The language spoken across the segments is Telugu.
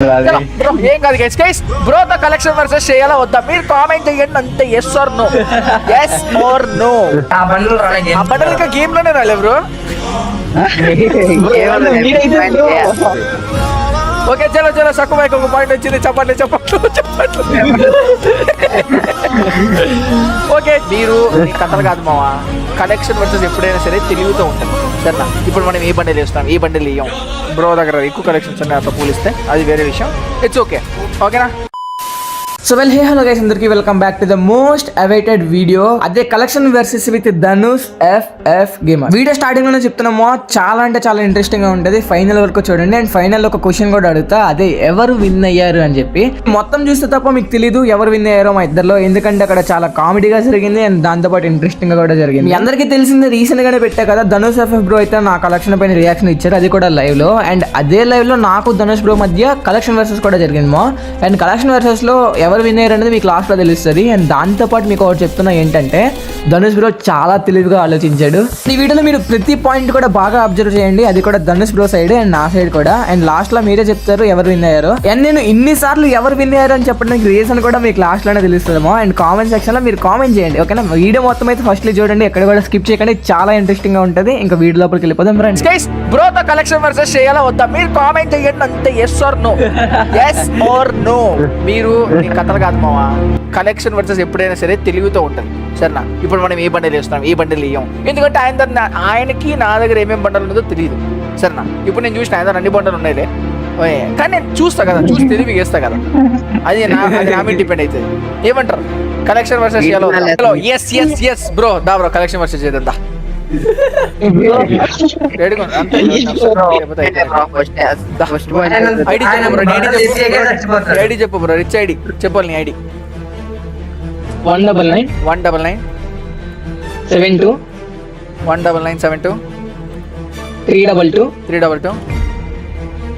బ్రో ఏం కాదు గైస్ గైస్ బ్రో తో కలెక్షన్ వర్సెస్ చేయాలా వద్దా మీరు కామెంట్ చేయండి అంతే yes or no yes or no ఆ బండలు ఇంకా గేమ్ లోనే రాలే బ్రో ఓకే చలో చలో సక్కుబాయికి ఒక పాయింట్ వచ్చింది చెప్పండి ఓకే మీరు నీ కథలు కాదు మావా కలెక్షన్ వర్సెస్ ఎప్పుడైనా సరే తిరుగుతూ ఉంటుంది సరేనా ఇప్పుడు మనం ఏ బండిలు వేస్తాం ఏ బండిలు వేయం బ్రో దగ్గర ఎక్కువ కలెక్షన్స్ ఉన్నాయి అట్లా పోలిస్తే అది వేరే విషయం ఇట్స్ ఓకే ఓకేనా so well hey hello guys అందరికి welcome back to the most awaited video అదే collection versus with Dhanush F gamer video starting లోనే చెప్తున్నామో చాలా అంటే చాలా ఇంట్రెస్టింగ్ గా ఉంటుంది ఫైనల్ వరకు చూడండి అండ్ ఫైనల్ ఒక క్వశ్చన్ కూడా అడుగుతా అదే ఎవరు విన్ అయ్యారు అని చెప్పి మొత్తం చూస్తే తప్ప మీకు తెలీదు ఎవరు విన్ అయ్యారో మా ఇద్దరులో ఎందుకంటే అక్కడ చాలా కామెడీగా జరిగింది అండ్ దాంతోపాటు ఇంట్రెస్టింగ్ గా కూడా జరిగింది మీ అందరికీ తెలిసింది రీసెంట్ గానే పెట్టా కదా ధనుష్ ఎఫ్ బ్రో అయితే నా కలెక్షన్ పైన రియాక్షన్ ఇచ్చారు అది కూడా లైవ్ లో అండ్ అదే లైవ్ లో నాకు ధనుష్ బ్రో మధ్య కలెక్షన్ వర్సెస్ కూడా జరిగింది మా అండ్ కలెక్షన్ వర్సెస్ లో ఎవరు విన్ అయ్యారు అనేది మీకు లాస్ట్ లో తెలుస్తుంది అండ్ దాంతోపాటు మీకు ఒకటి చెప్తున్నా ఏంటంటే ధనుష్ బ్రో చాలా తెలివిగా ఆలోచించాడు ఈ వీడియోలో మీరు ప్రతి పాయింట్ కూడా బాగా అబ్జర్వ్ చేయండి అది కూడా ధనుష్ బ్రో సైడ్ అండ్ నా సైడ్ కూడా అండ్ లాస్ట్ లో మీరే చెప్తారు ఎవరు విన్ అయ్యారు అండ్ నేను ఇన్నిసార్లు ఎవరు విన్ అయ్యారు అని చెప్పడానికి రీజన్ కూడా మీకు లాస్ట్ లోనే తెలుస్తుందేమో అండ్ కామెంట్ సెక్షన్ లో మీరు కామెంట్ చేయండి ఓకేనా వీడియో మొత్తం అయితే ఫస్ట్ చూడండి ఎక్కడ కూడా స్కిప్ చేయకండి చాలా ఇంట్రెస్టింగ్ గా ఉంటుంది ఇంకా వీడియో లోపలికి వెళ్ళిపోదాం ఫ్రెండ్స్ గైస్ బ్రో తో కలెక్షన్ వర్సెస్ చేయాలా వద్దా మీరు కామెంట్ చేయండి అంతే yes or no yes or no మీరు నీ కథలు కాదు మావా కలెక్షన్ వర్సెస్ ఎప్పుడైనా సరే తెలివితో ఉంటుంది సరేనా ఇప్పుడు మనం ఏ బండిలు వేస్తున్నాం ఏ బండిలు వేయం ఎందుకంటే ఆయనకి నా దగ్గర ఏమేమి బండలు ఉన్నదో తెలియదు సరేనా ఇప్పుడు నేను చూసిన ఆయన దగ్గర అన్ని బండలు ఉన్నాయిలే కానీ నేను చూస్తా కదా చూసి తెలివి వేస్తా కదా అది నా మీద డిపెండ్ అవుతుంది ఏమంటారు కలెక్షన్ వర్సెస్ చేయాలో ఎస్ ఎస్ ఎస్ బ్రో దా బ్రో కలెక్షన్ వర్సెస్ చేద్దా ఐడి చెప్పు బ్రో రిచ్ ఐడి చెప్పాలి నీ ID 199 199 72 19972 322 322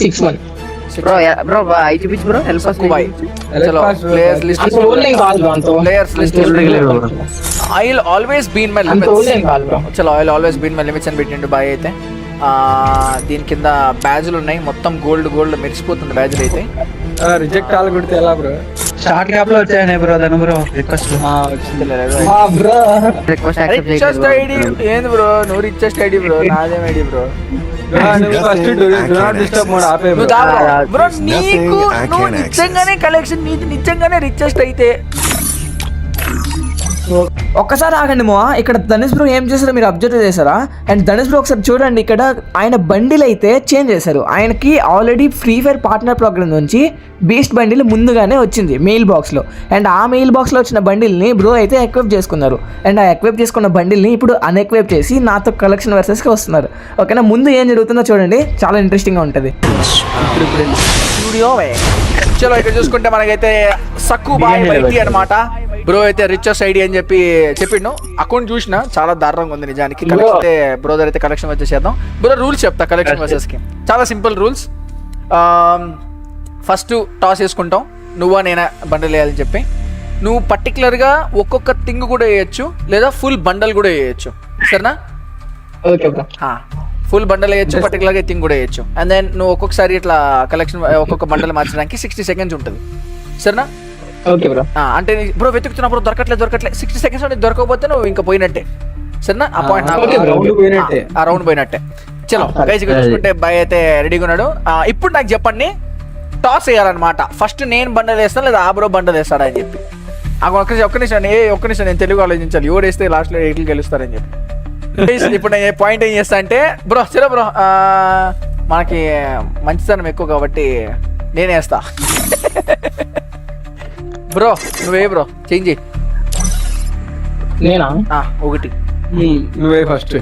61 bro IT pitch bro help us Kubai. चलो players list players list I'll always be in my limits చలో I'll always be in my limits and between Dubai అయితే దీని కింద బ్యాజ్లు ఉన్నాయి మొత్తం గోల్డ్ మెరిసిపోతుంది బ్యాజ్లు అయితే రిజెక్ట్ ఆల్ కొడితే ఎలా బ్రో షార్ట్ గ్యాప్ లో వచ్చాయనే bro Dhanu bro request bro request accept richest ID ఏంది బ్రో నువ్వు రిచెస్ట్ ఐడి బ్రో నాదేం ఐడి బ్రో బ్రో నీకు నువ్వు నిజంగానే కలెక్షన్ నీది నిజంగానే రిచెస్ట్ అయితే ఒక్కసారి ఆగండి మో ఇక్కడ ధనుష్ బ్రో ఏం చేశారో మీరు అబ్జర్వ్ చేశారా అండ్ ధనుష్ బ్రో ఒకసారి చూడండి ఇక్కడ ఆయన బండిల్ అయితే చేంజ్ చేశారు ఆయనకి already free fire partner program నుంచి బీస్ట్ బండిల్ ముందుగానే వచ్చింది మెయిల్ బాక్స్లో అండ్ ఆ మెయిల్ బాక్స్లో వచ్చిన బండిల్ని బ్రో అయితే ఎక్విప్ చేసుకున్నారు అండ్ ఆ ఎక్విప్ చేసుకున్న బండిల్ని ఇప్పుడు అన్ఎక్విప్ చేసి నాతో కలెక్షన్ వర్సెస్కి వస్తున్నారు ఓకేనా ముందు ఏం జరుగుతుందో చూడండి చాలా ఇంట్రెస్టింగ్గా ఉంటుంది స్టూడియో చలో ఇక్కడ చూసుకుంటే మనకైతే సక్కు బాయ్ బైటీ అనమాట బ్రో అయితే రిచెస్ట్ ఐడి అని చెప్పిండు అకౌంట్ చూసిన చాలా దారుణంగా ఉంది నిజానికి కలెక్షన్ అయితే బ్రో దగ్గర అయితే కలెక్షన్ వచ్చేసేద్దాం బ్రో రూల్స్ చెప్తా కలెక్షన్ వర్సెస్కి చాలా సింపుల్ రూల్స్ ఫస్ట్ టాస్ వేసుకుంటాం నువ్వా నేనా బండల్ వేయాలని చెప్పి నువ్వు పర్టికులర్గా ఒక్కొక్క థింగ్ కూడా వేయచ్చు లేదా ఫుల్ బండల్ కూడా వేయచ్చు సరేనా ఫుల్ బండల్ వేయచ్చు పర్టికులర్గా థింగ్ కూడా వేయచ్చు అండ్ దెన్ నువ్వు ఒక్కొక్కసారి ఇట్లా కలెక్షన్ ఒక్కొక్క బండల్ మార్చడానికి 60 seconds ఉంటుంది సరేనా అంటే బ్రో వెతుకుతున్నప్పుడు దొరకట్లేదు 60 seconds దొరకకపోతే నువ్వు ఇంకా పోయినట్టే సరేనా ఆ పాయింట్ ఆ రౌండ్ పోయినట్టే చలో గైస్ చూసుకుంటే బాయ్ అయితే రెడీగా ఉన్నాడు ఇప్పుడు నాకు చెప్పండి టాస్ వేయాలన్నమాట ఫస్ట్ నేను బండలు వేస్తాను లేదా ఆ బ్రో బండలు వేస్తాడా అని చెప్పి ఒక్క నిమిషం నేను తెలుగు ఆలోచించాలి ఎవరు వేస్తే లాస్ట్లో ఎట్లు గెలుస్తారని చెప్పి ఇప్పుడు నేను పాయింట్ ఏం చేస్తా అంటే బ్రో చలో బ్రో మనకి మంచితనం ఎక్కువ కాబట్టి నేనే వేస్తా బ్రో నువ్వే బ్రో చేంజ్ చేయి నేనా ఒకటి నువ్వే ఫస్ట్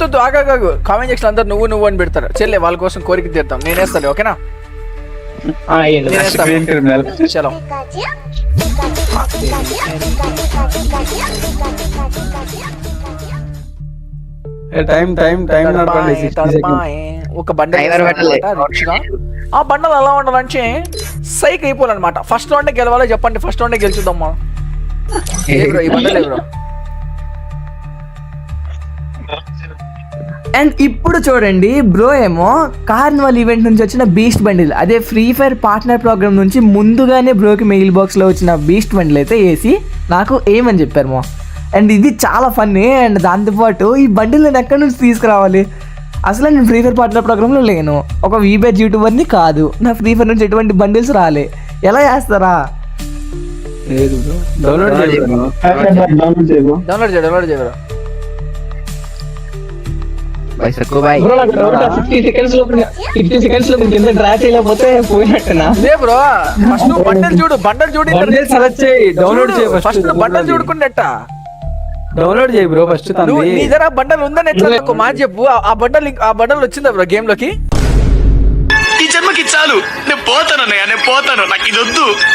వద్దు ఆగాగు కామెంట్ సెక్షన్ అందరు నువ్వు అని పెడతారు చెల్లె వాళ్ళ కోసం కోరిక తీరుతాం నేను వేస్తాను ఓకేనా చలో ఒక బండల్ ఆ బండలు ఎలా ఉండాలంటే సైక్ అయిపోవాలన్నమాట ఫస్ట్ రౌండ్ గెలవాలో చెప్పండి ఫస్ట్ రౌండ్ గెలుచుద్దామా ఈ బండలే బ్రో అండ్ ఇప్పుడు చూడండి బ్రో ఏమో కార్నివల్ ఈవెంట్ నుంచి వచ్చిన బీస్ట్ బండిల్, అదే ఫ్రీ ఫైర్ పార్ట్నర్ ప్రోగ్రామ్ నుంచి ముందుగానే బ్రోకి మెయిల్ బాక్స్లో వచ్చిన బీస్ట్ బండిల్ అయితే వేసి నాకు ఏమని చెప్పారు మో. అండ్ ఇది చాలా ఫన్నీ. అండ్ దాంతోపాటు ఈ బండిల్ నేను ఎక్కడి నుంచి తీసుకురావాలి? అసలు నేను ఫ్రీ ఫైర్ పార్ట్నర్ ప్రోగ్రాంలో లేను, ఒక వీబేజ్ యూట్యూబర్ని కాదు, నా ఫ్రీ ఫైర్ నుంచి ఎటువంటి బండిల్స్ రాలే. ఎలా చేస్తారా? డౌన్లోడ్ చేయరు. బ్రో 50 సెకండ్స్ లో కింద డ్రా చేయలేకపోతే పోయినట్టేనా? అదే బ్రో ఫస్ట్ బండల్ చూడు, డౌన్లోడ్ చేయి ఫస్ట్ బండల్ చూడుకున్నట్ట. డౌన్లోడ్ చేయి బ్రో ఫస్ట్. నువ్వు నీ దగ్గర బండల్ ఉందని ఎట్లా నాకు మాట చెప్పు. ఆ బండల్ వచ్చిందా బ్రో గేమ్ లోకి? ఈ జన్మకి చాలు, నేను పోతానన్నయ్య, నేను పోతాను, నాకు ఇది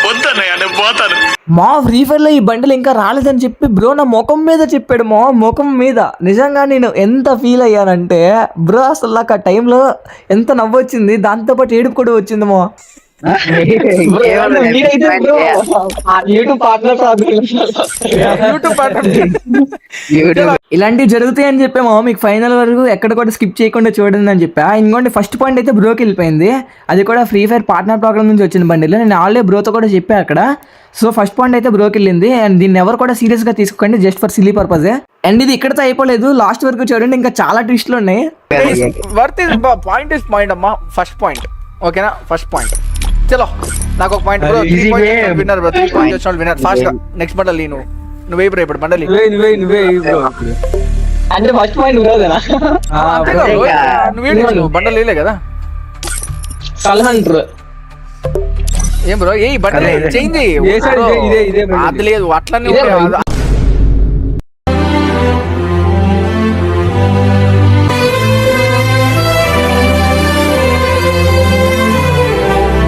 వద్దన్నయ్య, నేను పోతాను. మా ఫ్రీ ఫైర్ లో ఈ బండిల్ ఇంకా రాలేదని చెప్పి బ్రో నా ముఖం మీద చెప్పాడు. మా ముఖం మీద నిజంగా నేను ఎంత ఫీల్ అయ్యానంటే బ్రో అసలు నాకు ఆ టైంలో ఎంత నవ్వొచ్చింది, దాంతోపాటు ఏడుపు కూడా వచ్చింది మా. యూట్యూబ్ పార్ట్నర్ ఇలాంటివి జరుగుతాయని చెప్పామో మీకు ఫైనల్ వరకు ఎక్కడ కూడా స్కిప్ చేయకుండా చూడండి అని చెప్పా. ఇంకోటి ఫస్ట్ పాయింట్ అయితే బ్రోకి వెళ్ళిపోయింది, అది కూడా ఫ్రీ ఫైర్ పార్ట్నర్ ప్రోగ్రామ్ నుంచి వచ్చిన బండిలో. నేను ఆల్రెడీ బ్రోతో కూడా చెప్పా అక్కడ. సో ఫస్ట్ పాయింట్ అయితే బ్రోకి వెళ్ళింది. అండ్ దీన్ని ఎవరు కూడా సీరియస్ గా తీసుకోండి, జస్ట్ ఫర్ సిలీ పర్పజే. అండ్ ఇది ఇక్కడతో అయిపోలేదు, లాస్ట్ వరకు చూడండి, ఇంకా చాలా ట్విస్ట్లు ఉన్నాయి. పాయింట్ అమ్మా, ఫస్ట్ పాయింట్ ఓకేనా? ఫస్ట్ పాయింట్ చలో నాకు ఒక point bro. 3 points winner bro, 3 points వచ్చిన విన్నర్. ఫాస్ట్ గా నెక్స్ట్ బండల్ నువ్వు వేయి బ్రో. ఇప్పుడు బండల్ అంటే ఫస్ట్ పాయింట్ బ్రోదేనా? నువ్వు బండల్ వేయలే కదా? ఏం బ్రో ఏ బండల్ చేంజ్ అది లేదు అట్లనే.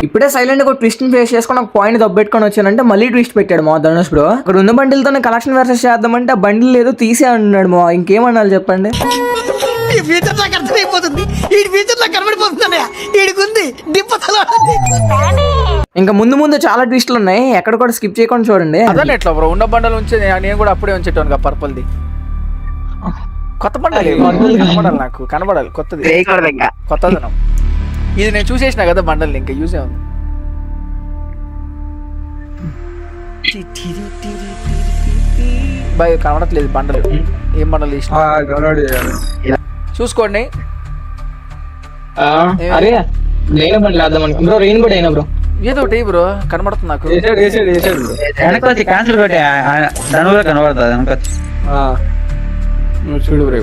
ఇప్పుడే సైలెంట్ గా ట్విస్ట్ ఫేస్ చేసుకుని ఒక పాయింట్ దబ్బెట్టుకొని వచ్చానంటే మళ్ళీ ట్విస్ట్ పెట్టాడు మా ధనుష్ బ్రో. అక్కడ ఉన్న బండిల్తోనే కలెక్షన్ వర్సెస్ చేద్దామంటే ఆ బండిల్ ఏదో తీసే అన్నాడు మా. ఇంకేమన్నాడు చెప్పండి? ఈ ఫ్యూచర్ నాకు అర్థమైపోతుంది, ఈ ఫ్యూచర్ నాకు కనబడిపోతుందన్నయ్య, ఈడికుంది దిప్పతలో. ఇంకా ముందు చాలా ట్విస్టులు ఉన్నాయి, ఎక్కడ కూడా స్కిప్ చేయకుండా చూడండి. అదే ఎట్లా బ్రో ఉన్న బండలు ఉంచి నేను కూడా అప్పుడే ఉంచేటాను పర్పల్ది. కొత్త బండలు కనబడాలి, నాకు కనబడాలి కొత్తది, కొత్తదనం. ఇది నేను చూసేసిన కదా బండల్, ఇంకా యూజే ఉంది. బాయ్ కనబడట్లేదు బండలు, ఏం బండలు తీసిన చూసుకోండి. అరే నేను బండి వేద్దాం అనుకో బ్రో, రెయిన్ బోర్డ్ అయినా బ్రో ఏదో ఒకటి బ్రో కనబడుతుంది నాకు. క్యాన్సిల్ పెట్టి కనబడుతుంది చూడు బ్రో.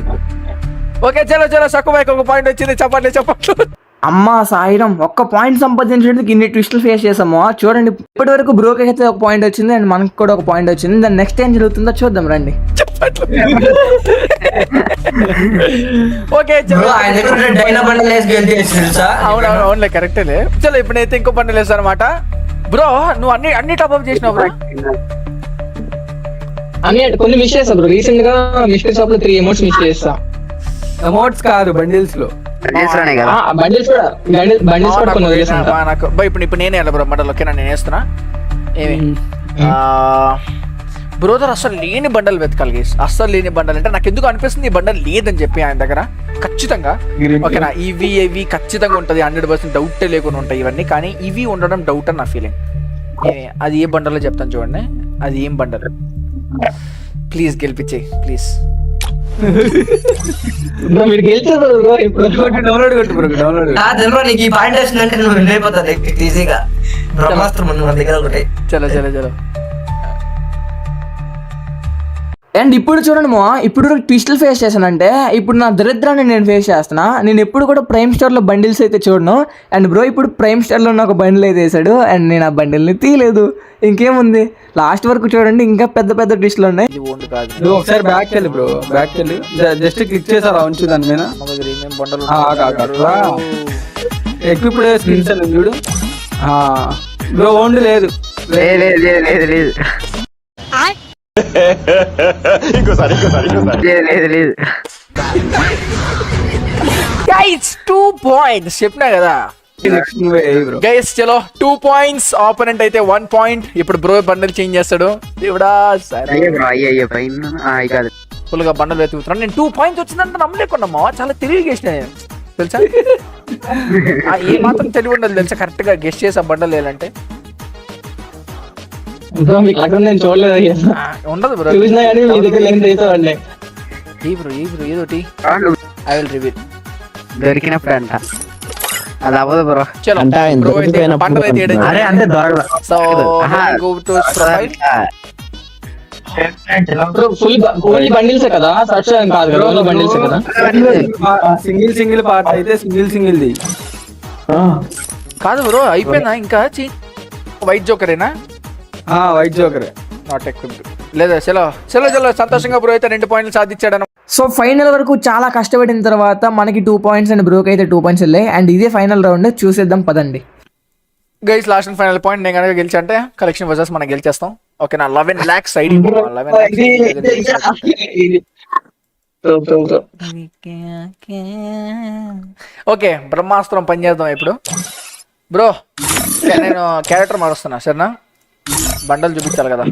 ఓకే చలో సక్కువైకి ఒక పాయింట్ వచ్చింది. చెప్పండి. అమ్మ సాయిరం, ఒక్క పాయింట్ సంపాదించడానికి ఇన్ని ట్విస్టులు ఫేస్ చేసాము చూడండి. ఇప్పటి వరకు బ్రోకి అయితే ఒక పాయింట్ వచ్చింది అండ్ మనకు కూడా ఒక పాయింట్ వచ్చింది. దాని నెక్స్ట్ ఏం జరుగుతుందో చూద్దాం రండి. ఓకే అవునులే కరెక్టేలే. చలో ఇప్పుడైతే ఇంకో బండలు వేస్తా అనమాట. బ్రో నువ్వు అన్ని టాప్ అప్ చేసినావు బ్రో? అన్ని కొన్ని మిస్ చేస్తా బ్రో. రీసెంట్ గా మిస్టర్ షాప్ లో 3 ఎమోట్స్ మిస్ చేస్తా. అమౌంట్స్ కాదు బండిల్స్ లో. బండిల్స్ కూడా కొన్ని వదిలేస్తా. నాకు ఇప్పుడు నేనే వెళ్ళ బ్రో బండల్. ఓకేనా నేను వేస్తున్నా. ఏమి బ్రోదర్ అసలు లేని బండలు వెతకాలి గైస్. అస్సలు లేని బండలు అంటే నాకు ఎందుకు అనిపిస్తుంది ఈ బండల్ లేదని చెప్పి ఆయన దగ్గర ఖచ్చితంగా. ఓకేనా ఇవి ఖచ్చితంగా ఉంటుంది, 100% డౌటే లేకుండా ఉంటాయి ఇవన్నీ. కానీ ఇవి ఉండడం డౌట్ అని నా ఫీలింగ్. అది ఏ బండలో చెప్తాను చూడండి. అది ఏం బండలు? ప్లీజ్ గెలిపించేయి ప్లీజ్. మీరు గెలిచారు బ్రో. ఇప్పుడు డౌన్లోడ్ కొట్టు బ్రో, డౌన్లోడ్. నీకు ఈ పాయింట్ వచ్చిందంటే నువ్వు విన్ అయిపోతావు ఈజీగా. బ్రహ్మాస్త్రం ఉంది మన దగ్గర ఒకటి. చలో అండ్ ఇప్పుడు చూడండి మా, ఇప్పుడు ట్విస్టులు ఫేస్ చేశానంటే ఇప్పుడు నా దరిద్రాన్ని నేను ఫేస్ చేస్తున్నా. నేను ఎప్పుడు కూడా ప్రైమ్ స్టోర్లో బండిల్స్ అయితే చూడను. అండ్ బ్రో ఇప్పుడు ప్రైమ్ స్టోర్లో ఉన్న ఒక బండిల్ అయితే వేసాడు అండ్ నేను ఆ బండిల్ని తీయలేదు. ఇంకేముంది లాస్ట్ వరకు చూడండి, ఇంకా పెద్ద ట్విస్టులు ఉన్నాయి. నువ్వు ఒకసారి బ్యాక్ వెళ్ళి బ్రో, బ్యాక్ వెళ్ళి జస్ట్ క్లిక్ చేసారా ఉంచు దాని మీద. ఇప్పుడు స్క్రీన్ చూడు బ్రో. ఓన్లీ లేదు ఇంకోసారి లేదు. గైస్ 2 పాయింట్స్ చెప్పినా కదా గైస్. చలో 2 పాయింట్స్. ఆపోనెంట్ అయితే 1 పాయింట్. ఇప్పుడు బ్రో బండల్ చేంజ్ చేస్తాడు. దేవుడా సరే ఫుల్గా బండలు వెతుకుతున్నాను. నేను 2 పాయింట్స్ వచ్చిందంటే నమ్మలేకుండా మావా, చాలా తెలివిగా వేసిన నేను తెలుసా. ఏ మాత్రం తెలివి ఉండదు తెలుసా, కరెక్ట్ గా గెస్ట్ చేసా బండలు వేయాలంటే. బ్రో మీకు అక్కడ నేను చూడలేదు, ఉండదు బ్రో. చూసినా కానీ మీ దగ్గర ఏం చేస్తామండి. ఈ బ్రో ఏదోటి ఐ విల్ రివీల్ దొరికినప్పుడు అంట, అది అవ్వదు బ్రో. చలో బ్రో అయితే బండలు అయితే ఏడైంది. అరే అంటే దొరకదు. So go to profile. Bro full only బండిల్సే కదా, సర్చ్ కాదు కదా, ఓన్లీ బండిల్సే కదా. సింగిల్ పార్ట్ అయితే సింగిల్ ది కాదు బ్రో, అయిపోయిందా ఇంకా? వైట్ జోకరేనా? వైట్ జోకర్ నాట్ ఎక్విప్డ్ లేదా? చలో సంతోషంగా బ్రో అయితే 2 పాయింట్లు సాధించాడు. సో ఫైనల్ వరకు చాలా కష్టపడిన తర్వాత మనకి 2 పాయింట్స్ అండ్ బ్రోకి అయితే 2 పాయింట్స్ వెళ్ళాయి. అండ్ ఇదే ఫైనల్ రౌండ్, చూసేద్దాం పదండి. Guys last and final point, నేను కనుక గెలిచా అంటే కలెక్షన్ వర్సెస్ మనం గెలిచేస్తాం. ఓకేనా? 11 lakhs సైడ్. ఓకే, బ్రహ్మాస్త్రం పని చేద్దాం ఇప్పుడు. బ్రో నేను క్యారెక్టర్ మారుస్తున్నా సరేనా? బండలు చూపించాలి కదా.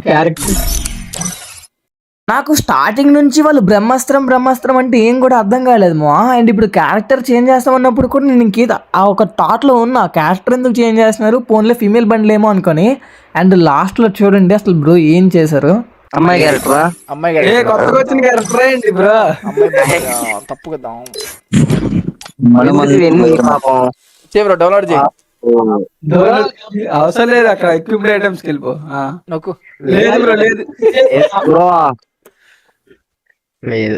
నాకు స్టార్టింగ్ నుంచి వాళ్ళు బ్రహ్మాస్త్రం అంటే ఏం కూడా అర్థం కాలేదు మా. అండ్ ఇప్పుడు క్యారెక్టర్ చేంజ్ చేస్తామన్నప్పుడు కూడా నేను ఇంకేదో ఆ ఒక థాట్లో ఉన్న క్యారెక్టర్ ఎందుకు చేంజ్ చేస్తున్నారు, పోన్లే ఫీమేల్ బండ్లేమో అనుకొని. అండ్ లాస్ట్ లో చూడండి అసలు బ్రో ఏం చేశారు. అమ్మాయి క్యారెక్టర్, అమ్మాయి కొత్తగా వచ్చిన క్యారెక్టర్ ఏంటి బ్రో? తప్పు కదా. పాపం బ్రో డౌన్లోడ్ చేయి. అవసరం లేదు, అక్కడ ఎక్విప్డ్ ఐటమ్స్ వెళ్ళిపో. నొక్కు. లేదు బ్రో లేదు బ్రో, లేదు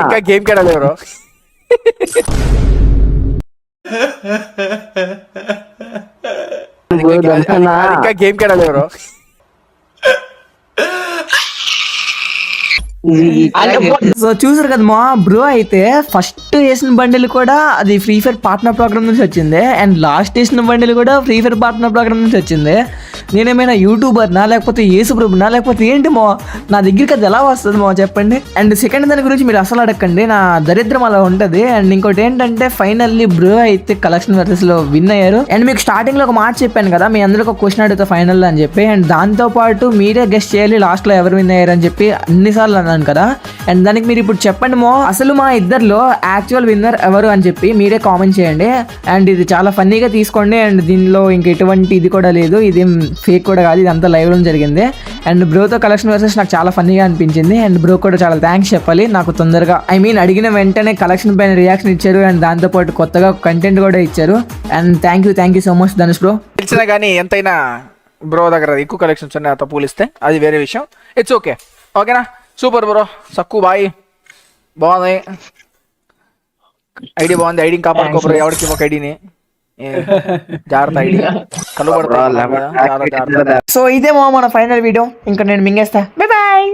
ఇంకా గేమ్ కేడాలి బ్రో. ఇంకా గేమ్ కేడాలి బ్రో. సో చూసారు కదా మా, బ్రో అయితే ఫస్ట్ వేసిన బండిలు కూడా అది ఫ్రీ ఫైర్ పార్ట్నర్ ప్రోగ్రామ్ నుంచి వచ్చింది. అండ్ లాస్ట్ వేసిన బండిలు కూడా ఫ్రీ ఫైర్ పార్ట్నర్ ప్రోగ్రామ్ నుంచి వచ్చింది. నేనేమైనా యూట్యూబర్నా లేకపోతే యేసు ప్రభునా లేకపోతే ఏంటి మో, నా దగ్గరికి అది ఎలా వస్తుంది మో చెప్పండి. అండ్ సెకండ్ దాని గురించి మీరు అసలు అడగండి, నా దరిద్రం అలా ఉంటుంది. అండ్ ఇంకోటి ఏంటంటే ఫైనల్లీ బ్రో అయితే కలెక్షన్ వర్సెస్ లో విన్ అయ్యారు. అండ్ మీకు స్టార్టింగ్ లో ఒక మాట చెప్పాను కదా, మీ అందరికి ఒక క్వశ్చన్ అడుగుతా ఫైనల్ అని చెప్పి. అండ్ దాంతో పాటు మీరే గెస్ట్ చేయాలి లాస్ట్ లో ఎవరు విన్ అయ్యారు అని చెప్పి అన్నిసార్లు అన్నాను కదా. అండ్ దానికి మీరు ఇప్పుడు చెప్పండి మో, అసలు మా ఇద్దరిలో యాక్చువల్ విన్నర్ ఎవరు అని చెప్పి మీరే కామెంట్ చేయండి. అండ్ ఇది చాలా ఫన్నీగా తీసుకోండి. అండ్ దీనిలో ఇంక ఎటువంటి ఇది కూడా లేదు, ఇదేం ఫేక్ కూడా కాదు, ఇదంతా లైవ్ లో జరిగింది. అండ్ బ్రోతో కలెక్షన్ వర్సెస్ నాకు చాలా ఫన్నీగా అనిపించింది. అండ్ బ్రో కూడా చాలా థ్యాంక్స్ చెప్పాలి, నాకు తొందరగా అడిగిన వెంటనే కలెక్షన్ పైన రియాక్షన్ ఇచ్చారు. అండ్ దాంతోపాటు కొత్తగా కంటెంట్ కూడా ఇచ్చారు. And thank you so much Dhanush bro. తెలిసినా కానీ ఎంతైనా బ్రో దగ్గర ఎక్కువ కలెక్షన్స్ ఉన్నాయి, అత పూలిస్తే అది వేరే విషయం. It's okay. ఓకేనా? సూపర్ బ్రో, సక్కు బాయ్, బాగుంది ఐడి, బాగుంది ఐడి. కాపాడుకో బ్రో, ఎవరికి ఒక ఐడిని జాగ్రత్త, ఐడి కళ్ళు పడతా. సో ఇదే మన ఫైనల్ వీడియో, ఇంకా నేను మింగేస్తా. Bye bye.